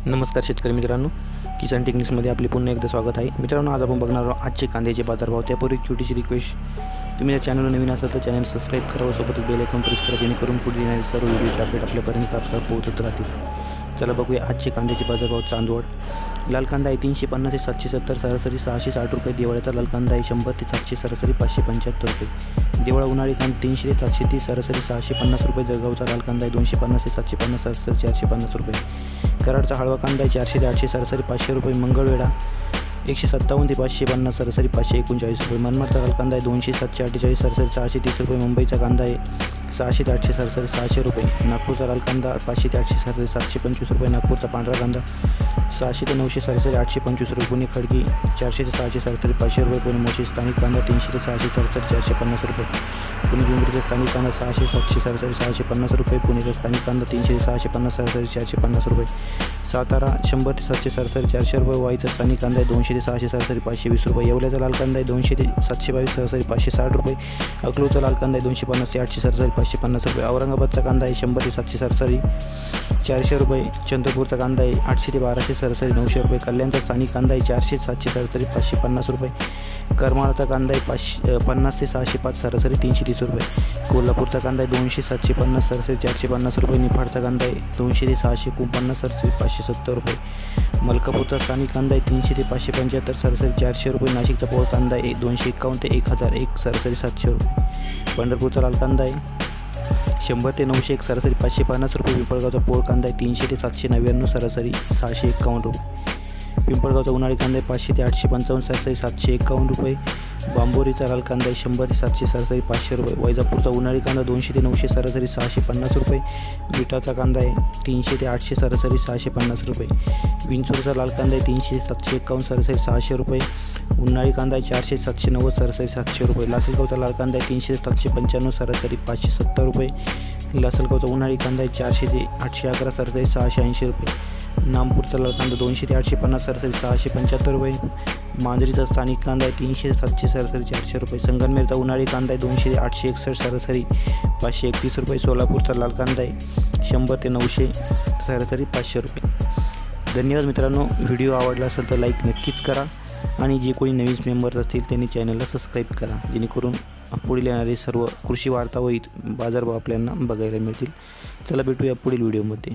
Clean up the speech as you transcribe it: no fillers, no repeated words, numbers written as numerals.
नमस्कार शेतकरी मित्रांनो, किसान टेक्निक्समध्ये आपले पुन्हा एकदा स्वागत आहे। मित्रांनो, आज आपण बघणार आहोत आजचे कांद्याचे बाजारभाव। त्यापूर्वी छोटीशी रिक्वेस्ट, तुम्ही या चॅनलला नवीन असाल तर चॅनल सबस्क्राईब करा व सोबतच बेल आयकॉन प्रेस करा, जेणेकरून पुढील येणारे सर्व व्हिडिओचे अपडेट आपल्यापर्यंत तात्काळ पोहोचत राहतील। चला बघूया आजचे कांद्याचे बाजारभाव। चांदवड लाल कांदा आहे 350 ते 770, सरासरी 660 रुपये। दिवाळीचा लाल कांदा आहे 100 ते 700, सरासरी 575 रुपये। दिवाळा उन्हाळी कांदा 300 ते 730, सरासरी 650 रुपये। जळगावचा लाल कांदा आहे 250 ते 750, सरासरी 450 रुपये। कराडचा हळवा कांदा आहे 400 ते 800, सरासरी 500 रुपये। मंगळवेढा 157 ते 550, सरासरी 539 रुपये। मनमाडचा लाल कांदा आहे 200 748, सरासरी 630 रुपये। मुंबईचा कांदा आहे 600 ते 800, सरासरी 600 रुपये। नागपूरचा लाल कांदा 500 ते 800, सरासरी 725 रुपये। नागपूरचा पांढरा कांदा 600 ते 900, सरासरी 825 रुपये। पुणे खडकी 400 ते 600, सरासरी 500 रुपये। पुणे मोशी स्थानिक कांदा 300 ते 600, सरासरी 450 रुपये। पुणे पिंपरीचा स्थानिक कांदा 600 700, सरासरी 650 रुपये। पुणेचा स्थानिक कांदा 300 ते 650, सरासरी 450 रुपये। सातारा 100 ते 700, सरासरी 400 रुपये। वाईचा स्थानिक कांदा आहे 200 ते 600, सरासरी 520 रुपये। येवल्याचा लाल कांदा आहे 200 ते 722, सरासरी 560 रुपये। अकलूजचा लाल कांदा आहे 250 ते 800, सरासरी 550 रुपये। औरंगाबादचा कांदा आहे 100 ते 700, सरासरी 400 रुपये। चंद्रपूरचा कांदा आहे 800 ते 1200, सरासरी 900 रुपये। कल्याणचा स्थानिक कांदा आहे 400 ते 700, सरासरी 550 रुपये। करमाळाचा कांदा आहे 50 ते 605, सरासरी 330 रुपये। कोल्हापूरचा कांदा आहे 200 750, सरासरी 450 रुपये। निफाडचा कांदा आहे 200 ते 649, सरासरी 570 रुपये। मलकापूरचा स्थानिक कांदा आहे 300 ते 575, सरासरी 400 रुपये। नाशिकचा पोळ कांदा आहे 251 ते 1001, सरासरी 700 रुपये। पंढरपूरचा लाल कांदा आहे 100 ते 901, सरासरी 550 रुपये। पिंपळगावचा पोळ कांदा आहे 300 ते 799, सरासरी 651 रुपये। पिंपळगावचा उन्हाळी कांदा आहे 500 ते 855, सरासरी 751 रुपये। बांबोरीचा लाल कांदा आहे 100 ते 700, सरासरी 500 रुपये। वैजापूरचा उन्हाळी कांदा 200 ते 900, सरासरी 650 रुपये। विटाचा कांदा आहे 300 ते 800, सरासरी 650 रुपये। विंचूरचा लाल कांदा आहे 300 ते 751, सरासरी 600 रुपये। उन्हाळी कांदा आहे 400 ते 790, सरासरी 700 रुपये। लासलगावचा लाल कांदा आहे 300 ते 795, सरासरी 570 रुपये। लासलगावचा उन्हाळी कांदा आहे 400 ते 811, सरासरी 680 रुपये। नामपूरचा लाल कांदा 200 ते 850, सरासरी 675 रुपये। मांजरीचा स्थानिक कांदा आहे 300 ते 700, सरासरी 400 रुपये। संगमनेरचा उन्हाळी कांदा आहे 200 ते 861, सरासरी 531 रुपये। सोलापूरचा लाल कांदा आहे 100 ते 900, सरासरी 500 रुपये। धन्यवाद मित्रांनो, व्हिडिओ आवडला असेल तर लाईक नक्कीच करा आणि जे कोणी नवीन मेंबर्स असतील त्यांनी चॅनलला सबस्क्राईब करा, जेणेकरून पुढील येणारे सर्व कृषी वार्ता व बाजारभाव आपल्याला बघायला मिळतील। चला भेटूया पुढील व्हिडिओमध्ये।